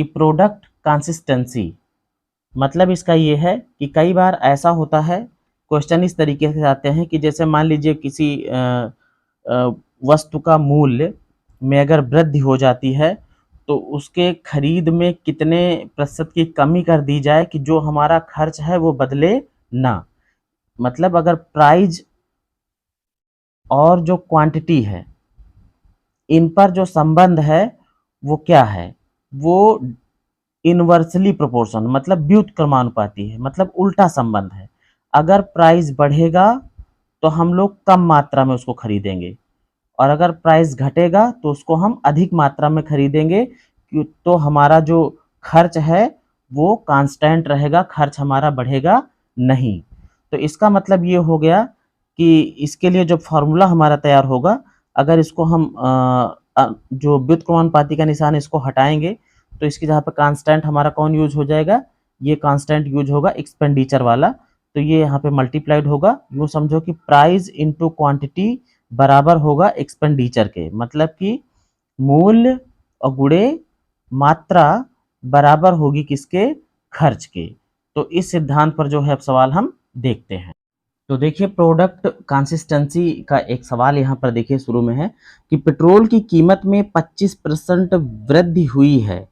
कि product consistency, मतलब इसका ये है कि कई बार ऐसा होता है, क्वेश्चन इस तरीके से आते हैं कि जैसे मान लीजिए किसी वस्तु का मूल्य में अगर वृद्धि हो जाती है तो उसके खरीद में कितने प्रतिशत की कमी कर दी जाए कि जो हमारा खर्च है वो बदले ना। मतलब अगर प्राइस और जो क्वांटिटी है इन पर जो संबंध है वो क्या है, वो इनवर्सली प्रोपोर्शन मतलब व्युत्क्रमानुपाती है, मतलब उल्टा संबंध है। अगर प्राइस बढ़ेगा तो हम लोग कम मात्रा में उसको खरीदेंगे और अगर प्राइस घटेगा तो उसको हम अधिक मात्रा में खरीदेंगे, तो हमारा जो खर्च है वो कांस्टेंट रहेगा, खर्च हमारा बढ़ेगा नहीं। तो इसका मतलब ये हो गया कि इसके लिए जो फॉर्मूला हमारा तैयार होगा, अगर इसको हम जो व्युत्क्रमानुपाती का निशान इसको हटाएंगे तो इसकी जगह पे कांस्टेंट हमारा कौन यूज हो जाएगा, ये कांस्टेंट यूज होगा एक्सपेंडिचर वाला। तो ये यहाँ पे मल्टीप्लाइड होगा, यूँ समझो कि प्राइस इंटू क्वांटिटी बराबर होगा एक्सपेंडिचर के, मतलब कि मूल्य और गुणे मात्रा बराबर होगी किसके, खर्च के। तो इस सिद्धांत पर जो है अब सवाल हम देखते हैं। तो देखिए प्रोडक्ट कंसिस्टेंसी का एक सवाल यहाँ पर देखिए शुरू में है कि पेट्रोल की कीमत में 25% वृद्धि हुई है,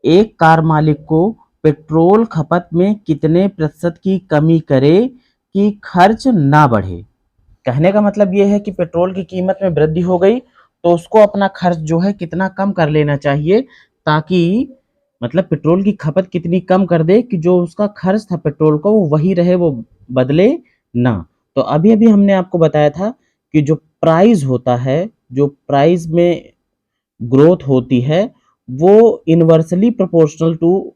एक कार मालिक को पेट्रोल खपत में कितने प्रतिशत की कमी करे कि खर्च ना बढ़े। कहने का मतलब ये है कि पेट्रोल की कीमत में वृद्धि हो गई तो उसको अपना खर्च जो है कितना कम कर लेना चाहिए, ताकि मतलब पेट्रोल की खपत कितनी कम कर दे कि जो उसका खर्च था पेट्रोल का वो वही रहे, वो बदले ना। तो अभी अभी हमने आपको बताया था कि जो प्राइस होता है, जो प्राइस में ग्रोथ होती है वो इनवर्सली प्रोपोर्शनल टू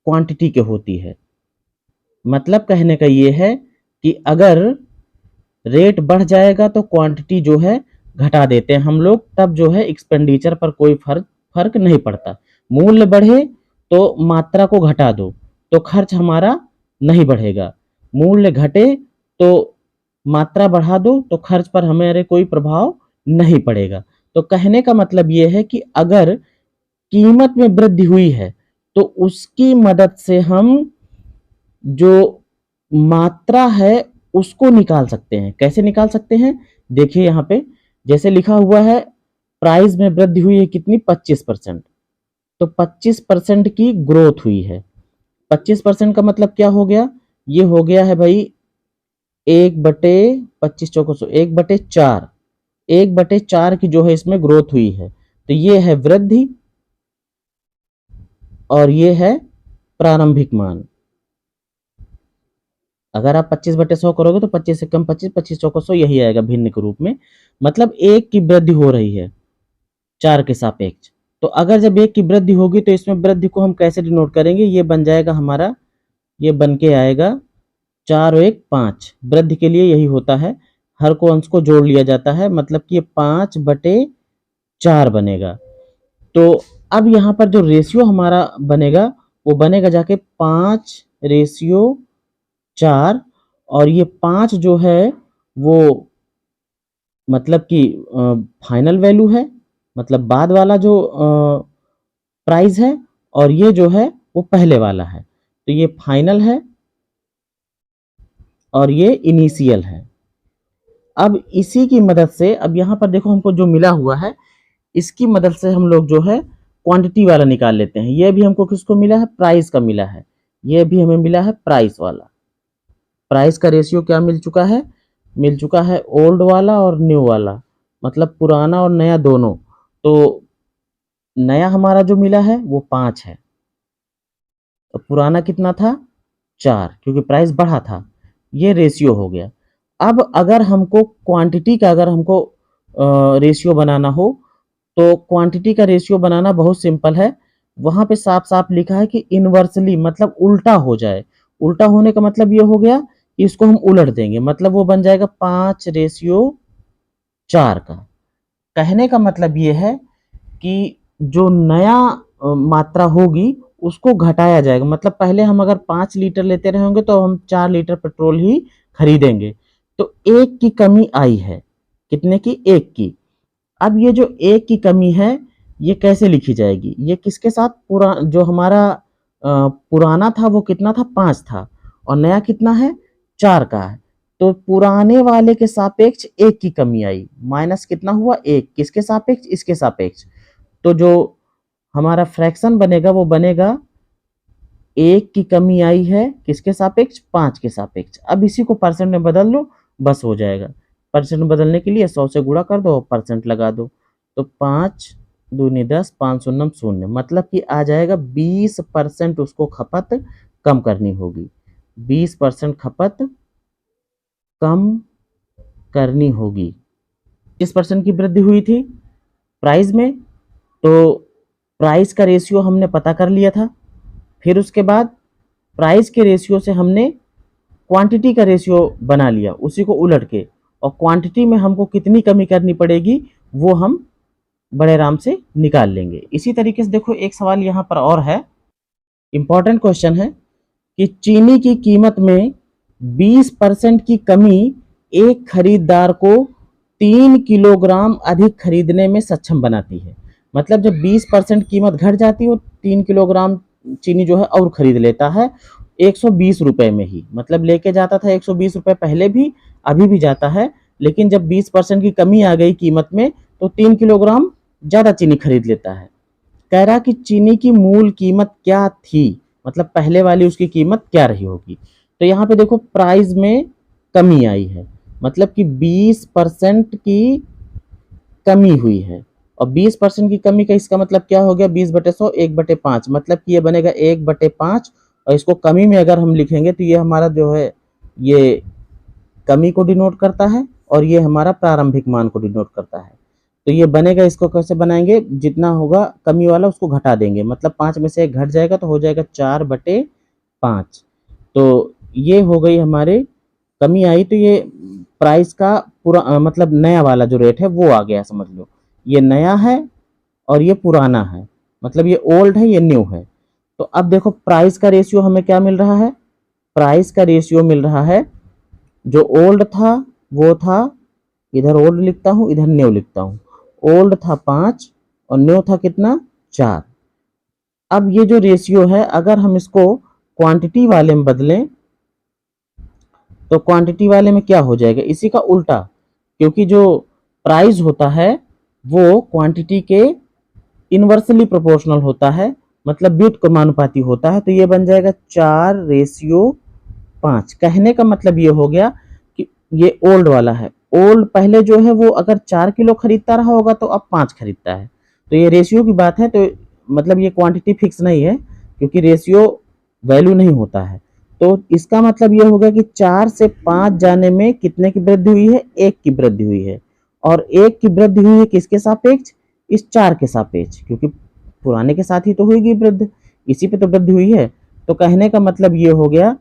क्वांटिटी के होती है। मतलब कहने का ये है कि अगर रेट बढ़ जाएगा तो क्वांटिटी जो है घटा देते हैं हम लोग, तब जो है एक्सपेंडिचर पर कोई फर्क नहीं पड़ता। मूल्य बढ़े तो मात्रा को घटा दो तो खर्च हमारा नहीं बढ़ेगा, मूल्य घटे तो मात्रा बढ़ा दो तो खर्च पर हमारे कोई प्रभाव नहीं पड़ेगा। तो कहने का मतलब ये है कि अगर कीमत में वृद्धि हुई है तो उसकी मदद से हम जो मात्रा है उसको निकाल सकते हैं। कैसे निकाल सकते हैं, देखिए यहाँ पे जैसे लिखा हुआ है प्राइस में वृद्धि हुई है कितनी, 25%। तो 25% की ग्रोथ हुई है। 25% का मतलब क्या हो गया, ये हो गया है भाई 1/25 चौको 100, 1/4, 1/4 की जो है इसमें ग्रोथ हुई है। तो ये है वृद्धि और ये है प्रारंभिक मान। अगर आप 25/100 करोगे तो 25 से कम 25, 25 चौको 100 यही आएगा भिन्न के रूप में, मतलब एक की वृद्धि हो रही है 4 के सापेक्ष। तो अगर जब एक की वृद्धि होगी तो इसमें वृद्धि को हम कैसे डिनोट करेंगे, ये बन जाएगा हमारा, ये बन के आएगा 4 और 1 5। वृद्धि के लिए यही होता है, हर को अंश को जोड़ लिया जाता है, मतलब कि ये 5/4 बनेगा। तो अब यहाँ पर जो रेशियो हमारा बनेगा वो बनेगा जाके 5/4, और ये 5 जो है वो मतलब कि फाइनल वैल्यू है, मतलब बाद वाला जो प्राइस है, और ये जो है वो पहले वाला है। तो ये फाइनल है और ये इनिशियल है। अब इसी की मदद से, अब यहाँ पर देखो हमको जो मिला हुआ है इसकी मदद से हम लोग जो है क्वांटिटी वाला निकाल लेते हैं। ये भी हमको किसको मिला है, प्राइस का मिला है, ये भी हमें मिला है प्राइस वाला। प्राइस का रेशियो क्या मिल चुका है, मिल चुका है ओल्ड वाला और न्यू वाला, मतलब पुराना और नया दोनों। तो नया हमारा जो मिला है वो 5 है और पुराना कितना था, 4, क्योंकि प्राइस बढ़ा था। ये रेशियो हो गया। अब अगर हमको क्वांटिटी का, अगर हमको रेशियो बनाना हो तो क्वांटिटी का रेशियो बनाना बहुत सिंपल है। वहां पे साफ साफ लिखा है कि इनवर्सली मतलब उल्टा हो जाए। उल्टा होने का मतलब ये हो गया कि इसको हम उलट देंगे, मतलब वो बन जाएगा 5/4 का। कहने का मतलब ये है कि जो नया मात्रा होगी उसको घटाया जाएगा, मतलब पहले हम अगर 5 लीटर लेते रहेंगे तो हम 4 लीटर पेट्रोल ही खरीदेंगे। तो 1 की कमी आई है, कितने की, 1 की। अब ये जो 1 की कमी है ये कैसे लिखी जाएगी? ये किसके साथ जो हमारा पुराना था वो कितना था? 5 था और नया कितना है? 4 का है। तो पुराने वाले के सापेक्ष 1 की कमी आई, माइनस कितना हुआ? 1 किसके सापेक्ष? इसके सापेक्ष। तो जो हमारा फ्रैक्शन बनेगा वो बनेगा 1 की कमी आई है किसके सापेक्ष? 5 के सापेक्ष। अब इसी को परसेंट में बदल लो, बस हो जाएगा। परसेंट में बदलने के लिए 100 से गुणा कर दो और परसेंट लगा दो। तो 5 दूनी 10, 5 शून्यम शून्य, मतलब कि आ जाएगा 20% उसको खपत कम करनी होगी। 20% खपत कम करनी होगी। किस परसेंट की वृद्धि हुई थी? प्राइस में। तो प्राइस का रेशियो हमने पता कर लिया था। फिर उसके बाद प्राइस के रेशियो से हमने क्वांटिटी का रेशियो बना लिया, उसी को उलट के, और क्वांटिटी में हमको कितनी कमी करनी पड़ेगी वो हम बड़े आराम से निकाल लेंगे। इसी तरीके से देखो एक सवाल यहाँ पर और है, इंपॉर्टेंट क्वेश्चन है कि चीनी की कीमत में 20% की कमी एक खरीदार को 3 किलोग्राम अधिक खरीदने में सक्षम बनाती है। मतलब जब 20% कीमत घट जाती है, वो 3 किलोग्राम चीनी जो है और खरीद लेता है 120 रुपए में ही। मतलब लेके जाता था 120 रुपए पहले भी, अभी भी जाता है, लेकिन जब 20% की कमी आ गई कीमत में तो 3 किलोग्राम ज्यादा चीनी खरीद लेता है। कह रहा कि चीनी की मूल कीमत क्या थी, मतलब पहले वाली उसकी कीमत क्या रही होगी। तो यहाँ पे देखो प्राइस में कमी आई है, मतलब कि 20% की कमी हुई है। और 20% की कमी का इसका मतलब क्या हो गया? 20/100 1/5, मतलब कि ये बनेगा 1/5। और इसको कमी में अगर हम लिखेंगे तो ये हमारा जो है ये कमी को डिनोट करता है और ये हमारा प्रारंभिक मान को डिनोट करता है। तो ये बनेगा, इसको कैसे बनाएंगे? जितना होगा कमी वाला उसको घटा देंगे, मतलब 5 में से 1 घट जाएगा तो हो जाएगा 4/5। तो ये हो गई हमारे कमी आई, तो ये प्राइस का पूरा मतलब नया वाला जो रेट है वो आ गया, समझ लो। ये नया है और ये पुराना है, मतलब ये ओल्ड है, ये न्यू है। तो अब देखो प्राइस का रेशियो हमें क्या मिल रहा है? प्राइस का रेशियो मिल रहा है, जो ओल्ड था वो था, इधर ओल्ड लिखता हूँ इधर न्यू लिखता हूँ। ओल्ड था 5 और न्यू था कितना? 4। अब ये जो रेशियो है अगर हम इसको क्वांटिटी वाले में बदलें तो क्वांटिटी वाले में क्या हो जाएगा? इसी का उल्टा, क्योंकि जो प्राइस होता है वो क्वांटिटी के इनवर्सली प्रोपोर्शनल होता है, मतलब व्युत्क्रमानुपाती होता है। तो ये बन जाएगा 4/5। कहने का मतलब ये हो गया कि ये ओल्ड वाला है। ओल्ड पहले जो है वो अगर 4 किलो खरीदता रहा होगा तो अब 5 खरीदता है। तो ये रेशियो की बात है, तो मतलब ये क्वांटिटी फिक्स नहीं है, क्योंकि रेशियो वैल्यू नहीं होता है। तो इसका मतलब ये होगा कि 4 से 5 जाने में कितने की वृद्धि हुई है? 1 की वृद्धि हुई है। और 1 की वृद्धि हुई है किसके सापेक्ष? इस 4 के सापेक्ष, क्योंकि पुराने के साथ ही तो हुई वृद्धि, इसी पे तो वृद्धि हुई है। तो कहने का मतलब ये हो गया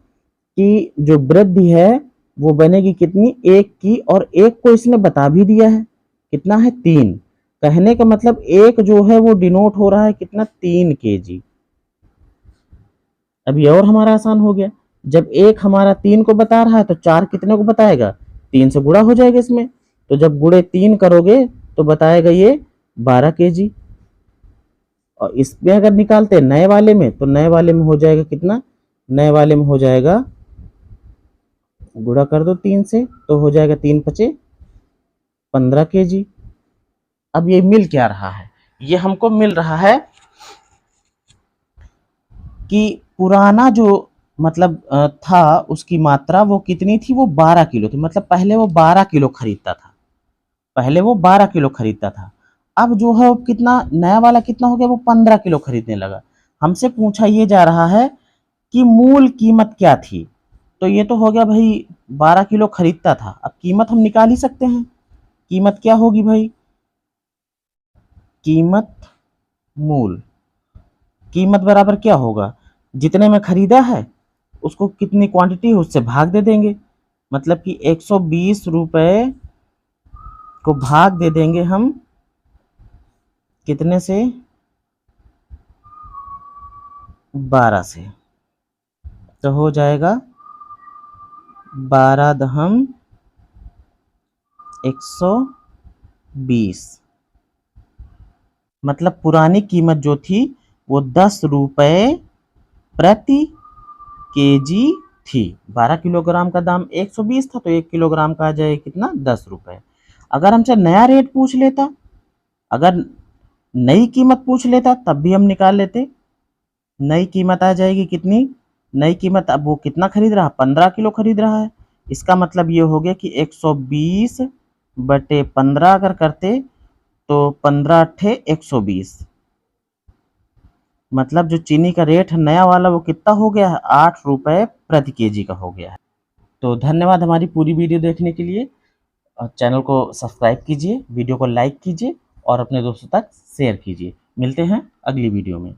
कि जो वृद्धि है वो बनेगी कितनी? 1 की, और 1 को इसने बता भी दिया है, कितना है? 3। कहने का मतलब 1 जो है वो डिनोट हो रहा है कितना? 3 kg। अब ये और हमारा आसान हो गया, जब 1 हमारा 3 को बता रहा है तो 4 कितने को बताएगा? 3 से गुणा हो जाएगा इसमें। तो जब गुणे 3 करोगे तो बताएगा ये 12 kg। और इसमें अगर निकालते हैं नए वाले में, तो नए वाले में हो जाएगा कितना? नए वाले में हो जाएगा, गुणा कर दो 3 से तो हो जाएगा 3×5 = 15 kg। अब ये मिल क्या रहा है? ये हमको मिल रहा है कि पुराना जो मतलब था उसकी मात्रा वो कितनी थी? वो 12 किलो थी। मतलब पहले वो 12 किलो खरीदता था, पहले वो 12 किलो खरीदता था। अब जो है वो कितना, नया वाला कितना हो गया? वो 15 किलो खरीदने लगा। हमसे पूछा ये जा रहा है कि मूल कीमत क्या थी। तो ये तो हो गया भाई 12 किलो खरीदता था, अब कीमत हम निकाल ही सकते हैं। कीमत क्या होगी भाई? कीमत मूल, कीमत बराबर क्या होगा? जितने में खरीदा है उसको कितनी क्वांटिटी है उससे भाग दे देंगे, मतलब कि 120 रुपए को भाग दे देंगे हम कितने से? 12 से। तो हो जाएगा 12×120। मतलब पुरानी कीमत जो थी वो 10 रुपये प्रति केजी थी। 12 किलोग्राम का दाम 120 था, तो 1 किलोग्राम का आ जाए कितना, 10 रुपये। अगर हमसे नया रेट पूछ लेता, अगर नई कीमत पूछ लेता तब भी हम निकाल लेते। नई कीमत आ जाएगी कितनी, नई कीमत, अब वो कितना खरीद रहा, 15 किलो खरीद रहा है। इसका मतलब ये हो गया कि 120 बटे 15 अगर करते तो 15 अट्ठे 120, मतलब जो चीनी का रेट है नया वाला वो कितना हो गया है, 8 रुपये प्रति केजी का हो गया है। तो धन्यवाद हमारी पूरी वीडियो देखने के लिए। और चैनल को सब्सक्राइब कीजिए, वीडियो को लाइक कीजिए और अपने दोस्तों तक शेयर कीजिए। मिलते हैं अगली वीडियो में।